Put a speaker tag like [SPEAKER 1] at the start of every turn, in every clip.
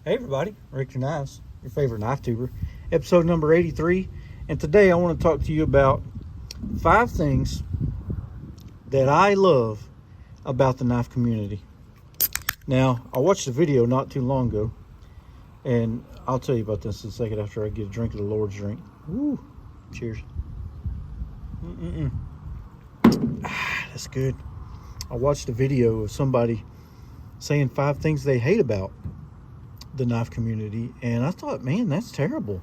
[SPEAKER 1] Hey everybody, Richter Knives, your favorite knife tuber, episode number 83. And today I want to talk to you about 5 things that I love about the knife community. Now, I watched a video not too long ago, and I'll tell you about this in a second after I get a drink of the Lord's drink. Woo, cheers. That's good. I watched a video of somebody saying 5 things they hate about the knife community, and I thought, man, that's terrible.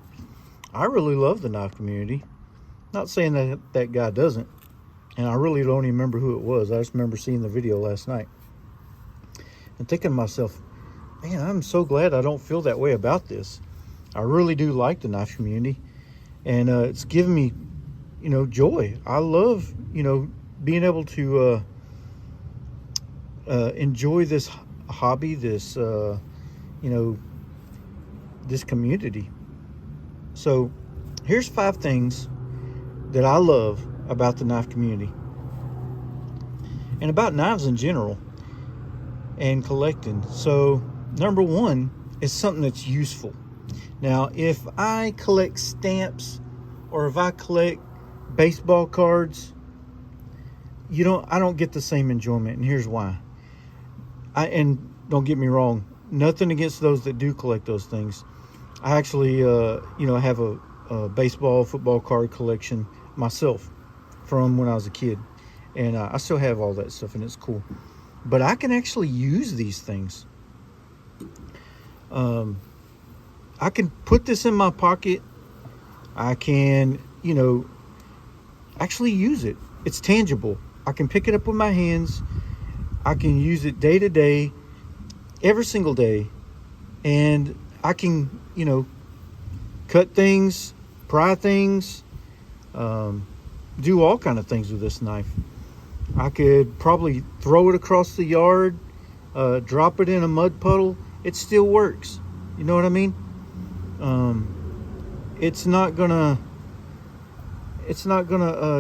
[SPEAKER 1] I really love the knife community. Not saying that that guy doesn't, and I really don't even remember who it was. I just remember seeing the video last night and thinking to myself, man, I'm so glad I don't feel that way about this. I really do like the knife community, and it's given me, joy. I love, being able to enjoy this hobby, this this community. So here's 5 things that I love about the knife community and about knives in general and collecting. So number 1 is something that's useful. Now, if I collect stamps or if I collect baseball cards, I don't get the same enjoyment, and here's why. And don't get me wrong, nothing against those that do collect those things. I actually, have a baseball, football card collection myself from when I was a kid. And I still have all that stuff, and it's cool. But I can actually use these things. I can put this in my pocket. I can, actually use it. It's tangible. I can pick it up with my hands. I can use it day to day, every single day. And I can, cut things, pry things, do all kind of things with this knife. I could probably throw it across the yard, drop it in a mud puddle. It still works. You know what I mean? It's not gonna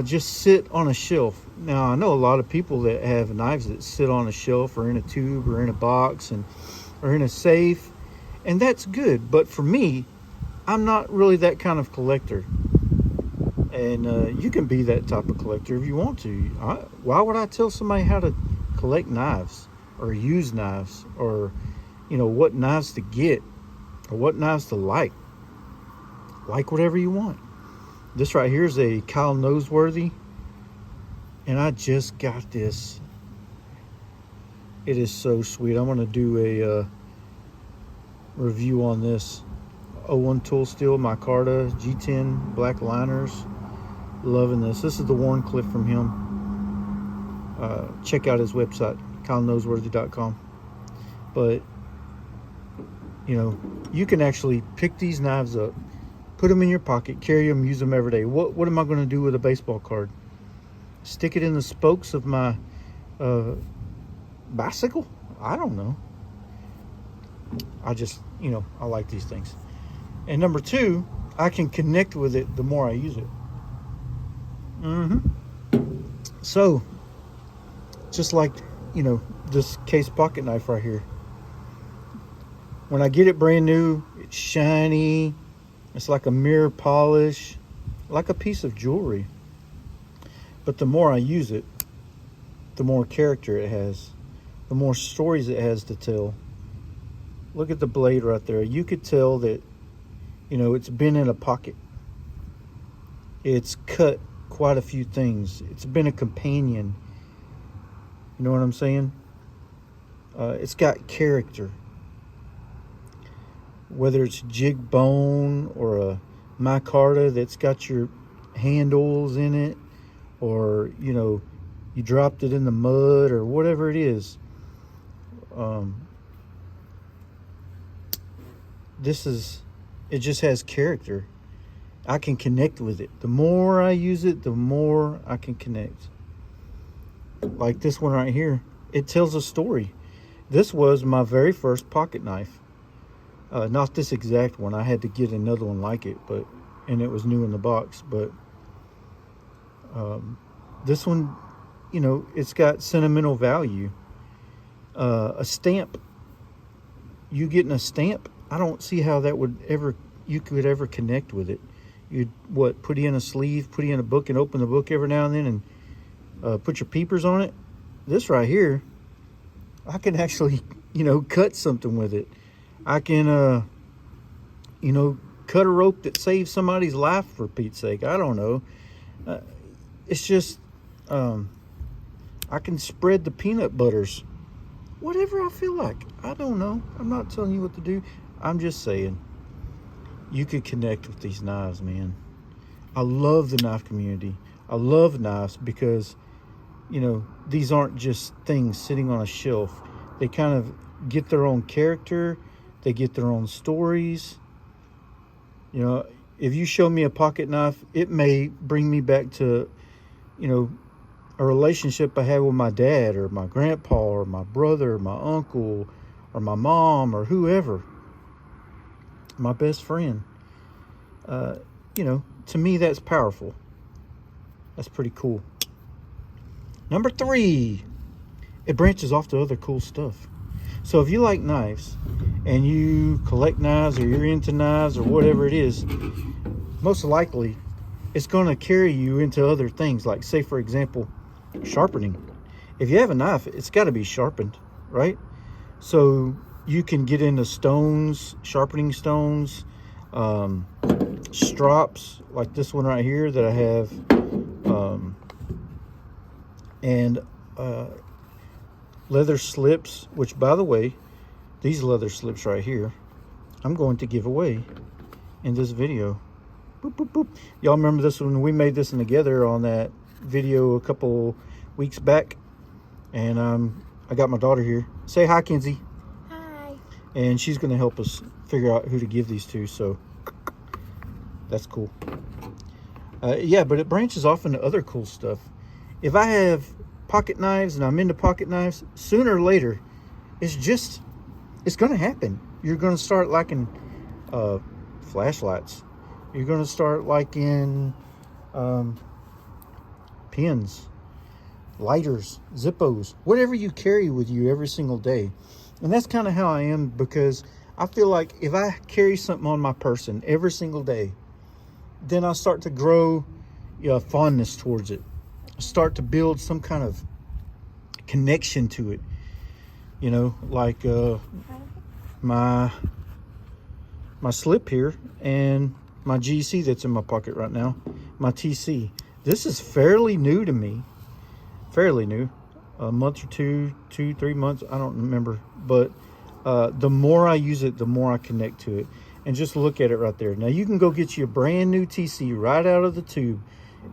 [SPEAKER 1] just sit on a shelf. Now, I know a lot of people that have knives that sit on a shelf or in a tube or in a box or in a safe, and that's good. But for me, I'm not really that kind of collector. And you can be that type of collector if you want to. Why would I tell somebody how to collect knives or use knives or, what knives to get or what knives to like? Like whatever you want. This right here is a Kyle Noseworthy, and I just got this. It is so sweet. I'm going to do a review on this. 01 Tool Steel Micarta G10 black liners. Loving this. This is the Warren Cliff from him. Check out his website, KyleNoseworthy.com. But you can actually pick these knives up, put them in your pocket, carry them, use them every day. What am I going to do with a baseball card? Stick it in the spokes of my bicycle? I don't know. I just, I like these things. And number 2, I can connect with it the more I use it. So, just like, this case pocket knife right here. When I get it brand new, it's shiny. It's like a mirror polish, like a piece of jewelry. But the more I use it, the more character it has, the more stories it has to tell. Look at the blade right there. You could tell that, it's been in a pocket. It's cut quite a few things. It's been a companion. You know what I'm saying? It's got character. Whether it's jig bone or a micarta that's got your handles in it, or you dropped it in the mud or whatever it is. It just has character. I can connect with it. The more I use it, the more I can connect. Like this one right here, it tells a story. This was my very first pocket knife. Not this exact one. I had to get another one like it, and it was new in the box. But this one, it's got sentimental value. A stamp. You getting a stamp I don't see how that would ever, you could ever connect with it. You'd, what, put it in a sleeve, put it in a book and open the book every now and then and put your peepers on it. This right here, I can actually, cut something with it. I can, cut a rope that saves somebody's life, for Pete's sake. I don't know. It's just, I can spread the peanut butters. Whatever I feel like. I don't know. I'm not telling you what to do. I'm just saying, you could connect with these knives, man. I love the knife community. I love knives because, these aren't just things sitting on a shelf. They kind of get their own character. They get their own stories. If you show me a pocket knife, it may bring me back to, a relationship I had with my dad or my grandpa or my brother or my uncle or my mom or whoever. My best friend. To me, that's powerful. That's pretty cool. Number 3, it branches off to other cool stuff. So if you like knives and you collect knives or you're into knives or whatever it is, most likely it's going to carry you into other things. Like, say, for example, sharpening. If you have a knife, it's got to be sharpened, right? So you can get into stones, sharpening stones, strops like this one right here that I have, and leather slips, which, by the way, these leather slips right here, I'm going to give away in this video. Boop, boop, boop. Y'all remember this when we made this one together on that video a couple weeks back? And I got my daughter here. Say hi, Kenzie.
[SPEAKER 2] Hi.
[SPEAKER 1] And she's going to help us figure out who to give these to, so that's cool. Yeah, but it branches off into other cool stuff. If I have pocket knives and I'm into pocket knives, sooner or later, it's going to happen. You're going to start liking flashlights. You're going to start liking pens, lighters, Zippos, whatever you carry with you every single day. And that's kind of how I am, because I feel like if I carry something on my person every single day, then I start to grow fondness towards it. I start to build some kind of connection to it. Like my slip here and my GC that's in my pocket right now, my TC. This is fairly new to me. Fairly new. A month or 3 months, I don't remember. But the more I use it, the more I connect to it. And just look at it right there. Now you can go get you a brand new TC right out of the tube.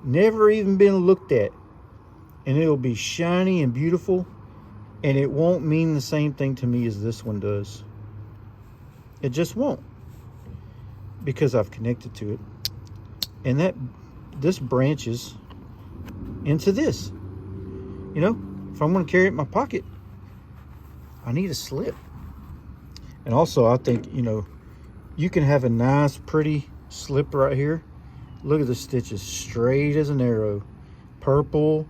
[SPEAKER 1] Never even been looked at. And it'll be shiny and beautiful. And it won't mean the same thing to me as this one does. It just won't. Because I've connected to it. And this branches into this. If I'm going to carry it in my pocket, I need a slip. And also, I think, you can have a nice, pretty slip right here. Look at the stitches, straight as an arrow. Purple.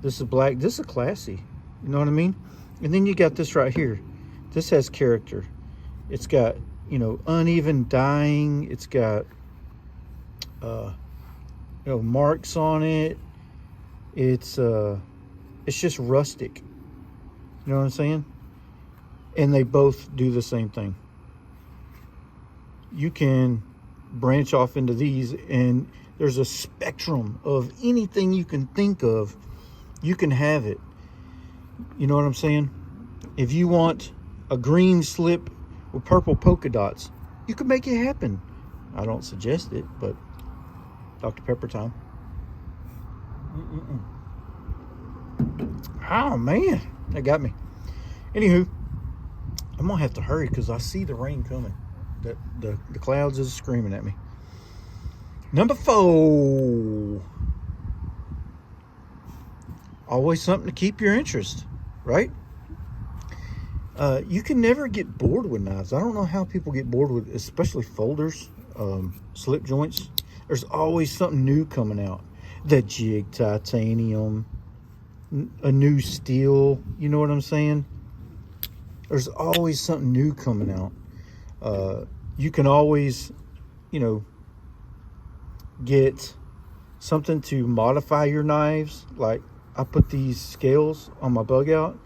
[SPEAKER 1] This is black. This is classy. You know what I mean? And then you got this right here. This has character. It's got, uneven dyeing. It's got, marks on it. It's just rustic. You know what I'm saying? And they both do the same thing. You can branch off into these, and there's a spectrum of anything you can think of. You can have it. You know what I'm saying? If you want a green slip with purple polka dots, you can make it happen. I don't suggest it, but Dr. Pepper time. Oh man, that got me. Anywho, I'm gonna have to hurry because I see the rain coming. The clouds is screaming at me. Number 4. Always something to keep your interest, right? You can never get bored with knives. I don't know how people get bored with, especially folders, slip joints. There's always something new coming out. The jig titanium, a new steel, you know what I'm saying? There's always something new coming out. You can always, you know, get something to modify your knives. Like I put these scales on my bug out.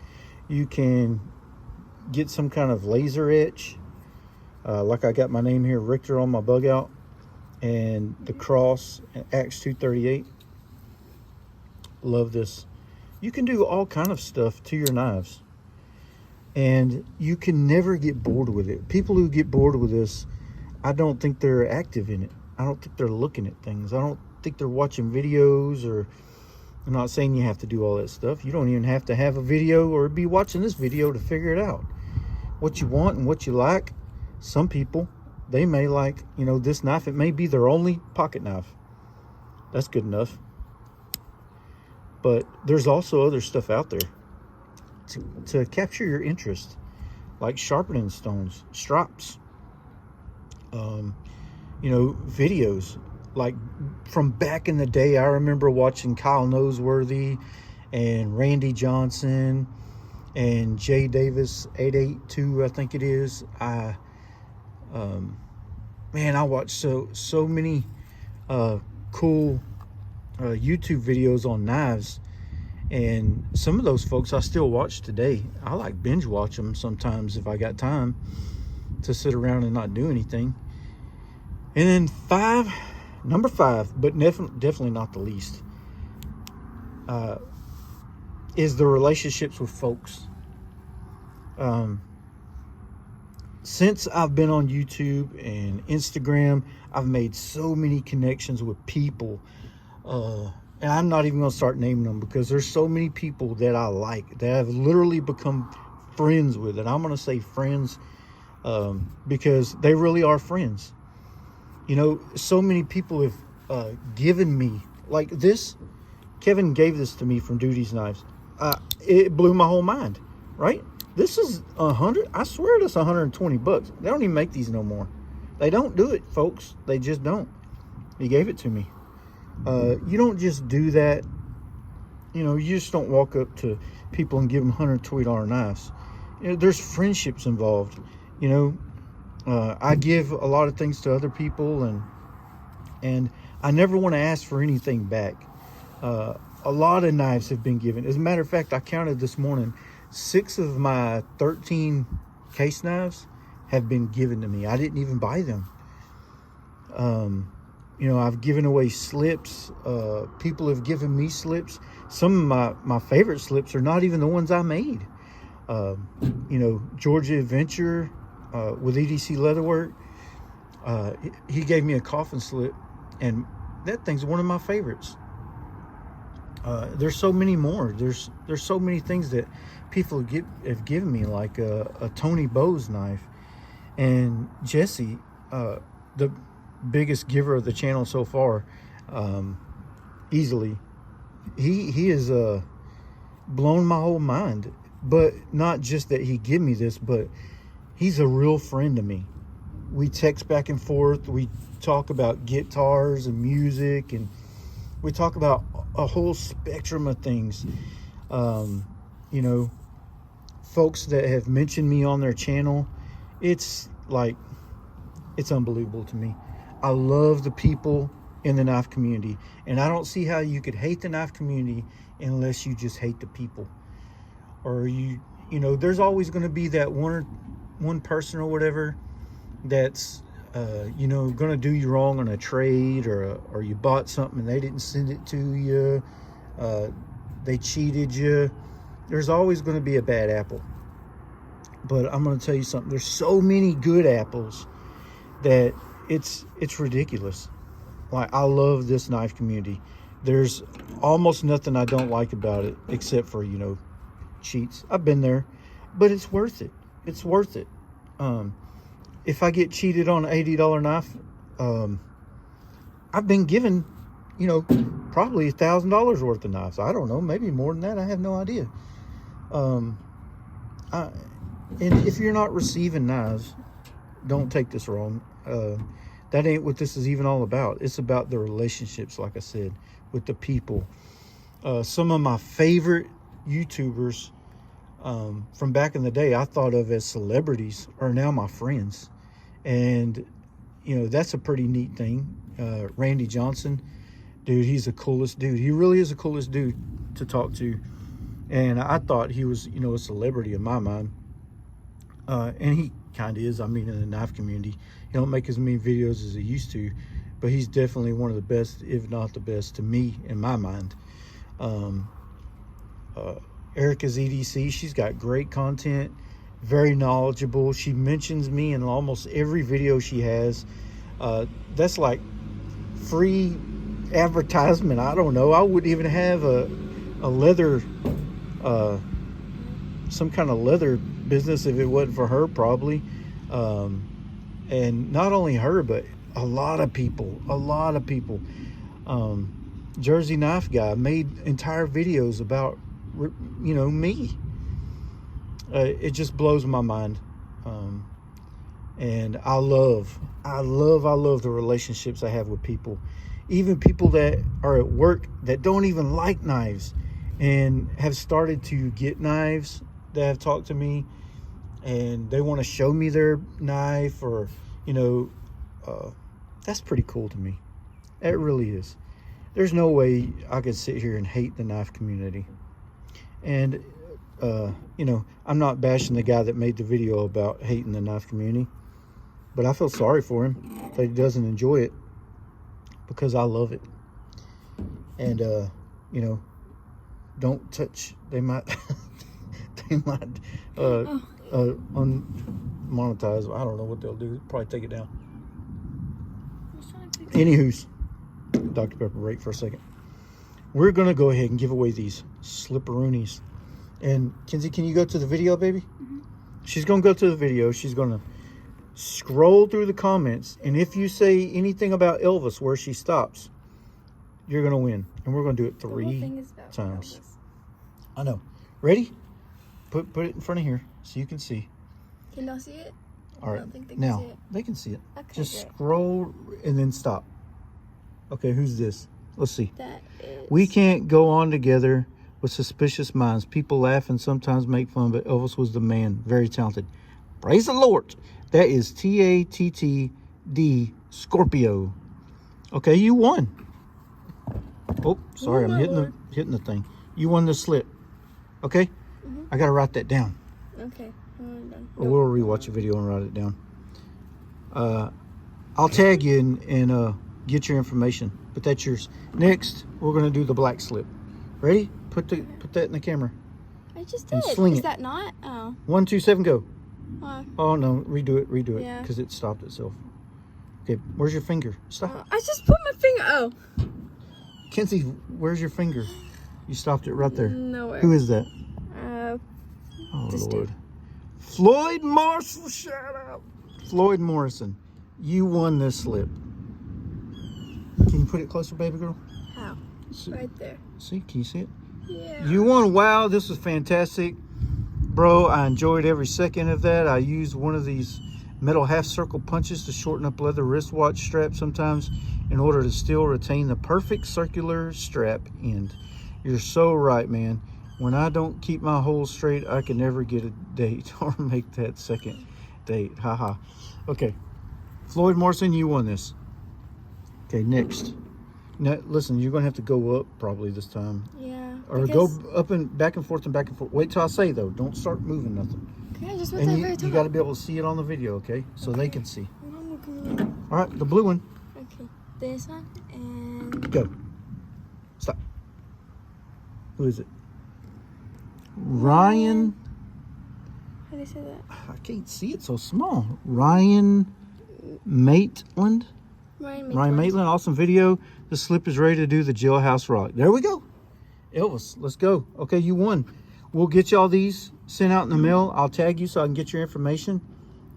[SPEAKER 1] You can get some kind of laser etch. Like I got my name here, Richter, on my bug out, and the cross, Axe 238. Love this. You can do all kind of stuff to your knives, and you can never get bored with it. People who get bored with this, I don't think they're active in it. I don't think they're looking at things. I don't think they're watching videos. Or I'm not saying you have to do all that stuff. You don't even have to have a video or be watching this video to figure it out. What you want and what you like. Some people, they may like, you know, this knife. It may be their only pocket knife. That's good enough. But there's also other stuff out there to capture your interest, like sharpening stones, strops, you know, videos. Like from back in the day, I remember watching Kyle Noseworthy and Randy Johnson and Jay Davis 882, I think it is. Man, I watched so many cool YouTube videos on knives, and some of those folks I still watch today. I like binge watch them sometimes if I got time to sit around and not do anything. And then number five, but definitely not the least, is the relationships with folks. Since I've been on YouTube and Instagram, I've made so many connections with people. And I'm not even going to start naming them, because there's so many people that I like, that I've literally become friends with. And I'm going to say friends because they really are friends. You know, so many people have given me, like this. Kevin gave this to me from Duty's Knives. It blew my whole mind, right? This is $100. I swear that's $120. They don't even make these no more. They don't do it, folks. They just don't. He gave it to me. You don't just do that. You know, you just don't walk up to people and give them $120 knives. You know, there's friendships involved. You know, I give a lot of things to other people, and I never want to ask for anything back. A lot of knives have been given. As a matter of fact, I counted this morning, 6 of my 13 case knives have been given to me. I didn't even buy them. You know, I've given away slips. People have given me slips. Some of my favorite slips are not even the ones I made. You know, Georgia Adventure with EDC Leatherwork. He gave me a coffin slip, and that thing's one of my favorites. There's so many more. There's so many things that people have given me, like a Tony Bowes knife. And Jesse, the biggest giver of the channel so far, easily, he has blown my whole mind. But not just that he gave me this, but he's a real friend to me. We text back and forth. We talk about guitars and music, and we talk about a whole spectrum of things. You know, folks that have mentioned me on their channel, it's unbelievable to me. I love the people in the knife community, and I don't see how you could hate the knife community unless you just hate the people. Or you know, there's always going to be that one person or whatever that's you know, going to do you wrong on a trade, or you bought something and they didn't send it to you, they cheated you. There's always going to be a bad apple. But I'm going to tell you something. There's so many good apples that it's ridiculous. Like, I love this knife community. There's almost nothing I don't like about it, except for, you know, cheats. I've been there, but it's worth it. It's worth it. If I get cheated on an $80 knife, I've been given, you know, probably $1,000 worth of knives. I don't know, maybe more than that. I have no idea. And if you're not receiving knives, don't take this wrong. That ain't what this is even all about. It's about the relationships, like I said, with the people. Some of my favorite YouTubers from back in the day I thought of as celebrities are now my friends. And, you know, that's a pretty neat thing. Randy Johnson, dude, he's the coolest dude. He really is the coolest dude to talk to. And I thought he was, you know, a celebrity in my mind. And he kind of is. I mean, in the knife community, he don't make as many videos as he used to, but he's definitely one of the best, if not the best, to me in my mind. Erica's EDC, she's got great content, very knowledgeable. She mentions me in almost every video she has. That's like free advertisement. I don't know. I wouldn't even have a leather, some kind of leather business if it wasn't for her, probably. And not only her, but a lot of people. Jersey Knife Guy made entire videos about, you know, me. It just blows my mind. And I love the relationships I have with people, even people that are at work that don't even like knives and have started to get knives, that have talked to me and they want to show me their knife, or, you know, that's pretty cool to me. It really is. There's no way I could sit here and hate the knife community. And, you know, I'm not bashing the guy that made the video about hating the knife community, but I feel sorry for him that he doesn't enjoy it, because I love it. And, you know, don't touch. They might, they might unmonetize. I don't know what they'll do. Probably take it down. Anywho's, Dr. Pepper, break for a second. We're going to go ahead and give away these slipperoonies. And Kenzie, can you go to the video, baby? Mm-hmm. She's going to go to the video. She's going to scroll through the comments. And if you say anything about Elvis where she stops, you're going to win. And we're going to do it 3 times. Elvis. I know. Ready? Put it in front of here so you can see.
[SPEAKER 2] Can y'all see it?
[SPEAKER 1] All right.
[SPEAKER 2] I don't think they can
[SPEAKER 1] now,
[SPEAKER 2] see it.
[SPEAKER 1] They can see it.
[SPEAKER 2] Okay,
[SPEAKER 1] just
[SPEAKER 2] great.
[SPEAKER 1] scroll and then stop. Okay, who's this? Let's see.
[SPEAKER 2] That is...
[SPEAKER 1] We can't go on together with suspicious minds. People laugh and sometimes make fun, but Elvis was the man. Very talented. Praise the Lord. That is TATTD Scorpio. Okay, you won. Oh, sorry, I'm hitting the thing. You won the slip. Okay? Mm-hmm. I got to write that down.
[SPEAKER 2] Okay. Done.
[SPEAKER 1] We'll rewatch the video and write it down. I'll tag you and get your information, but that's yours. Next, we're going to do the black slip. Ready? Put that in the camera.
[SPEAKER 2] I just
[SPEAKER 1] and
[SPEAKER 2] did.
[SPEAKER 1] Sling
[SPEAKER 2] Is
[SPEAKER 1] it.
[SPEAKER 2] that not? Oh.
[SPEAKER 1] 1, 2, 7, go.
[SPEAKER 2] Why?
[SPEAKER 1] Oh no, redo it,
[SPEAKER 2] Yeah.
[SPEAKER 1] because it stopped itself. Okay, where's your finger? Stop.
[SPEAKER 2] I just put my finger. Oh.
[SPEAKER 1] Kenzie, where's your finger? You stopped it right there.
[SPEAKER 2] Nowhere.
[SPEAKER 1] Who is that?
[SPEAKER 2] Oh
[SPEAKER 1] Lord.
[SPEAKER 2] dude.
[SPEAKER 1] Floyd Morrison, shout out. Floyd Morrison, you won this slip. Can you put it closer, baby girl?
[SPEAKER 2] How? Right there.
[SPEAKER 1] See, can you see it?
[SPEAKER 2] Yeah.
[SPEAKER 1] You won. Wow, this was fantastic. Bro, I enjoyed every second of that. I used one of these metal half circle punches to shorten up leather wristwatch strap sometimes in order to still retain the perfect circular strap end. You're so right, man. When I don't keep my holes straight, I can never get a date or make that second date. Haha. Okay. Floyd Morrison, you won this. Okay, next. Now, listen, you're going to have to go up probably this time.
[SPEAKER 2] Yeah.
[SPEAKER 1] Or go up and back and forth and back and forth. Wait till I say, though. Don't start moving nothing.
[SPEAKER 2] Okay, I just went
[SPEAKER 1] And
[SPEAKER 2] that very top.
[SPEAKER 1] you got to be able to see it on the video, okay? So
[SPEAKER 2] Okay.
[SPEAKER 1] they can see.
[SPEAKER 2] I'm looking.
[SPEAKER 1] All right, the blue one.
[SPEAKER 2] Okay, this one and...
[SPEAKER 1] Go. Stop. Who is it? Ryan.
[SPEAKER 2] How do you say that?
[SPEAKER 1] I can't see it so small. Ryan Maitland. Ryan Maitland, awesome video. The slip is ready to do the jailhouse rock. There we go. Elvis, let's go. Okay, you won. We'll get y'all these sent out in the mail. I'll tag you so I can get your information.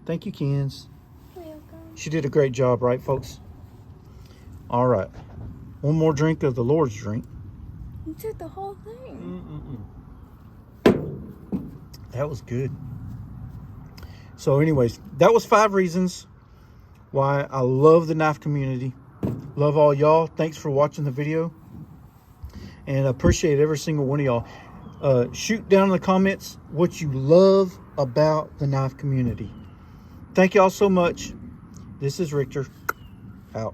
[SPEAKER 1] Thank you, Kens.
[SPEAKER 2] Welcome.
[SPEAKER 1] She did a great job, right, folks? All right. One more drink of the Lord's drink.
[SPEAKER 2] You took the whole thing.
[SPEAKER 1] That was good. So anyways, that was 5 reasons why I love the knife community. Love all y'all. Thanks for watching the video. And I appreciate every single one of y'all. Shoot down in the comments what you love about the knife community. Thank y'all so much. This is Richter. Out.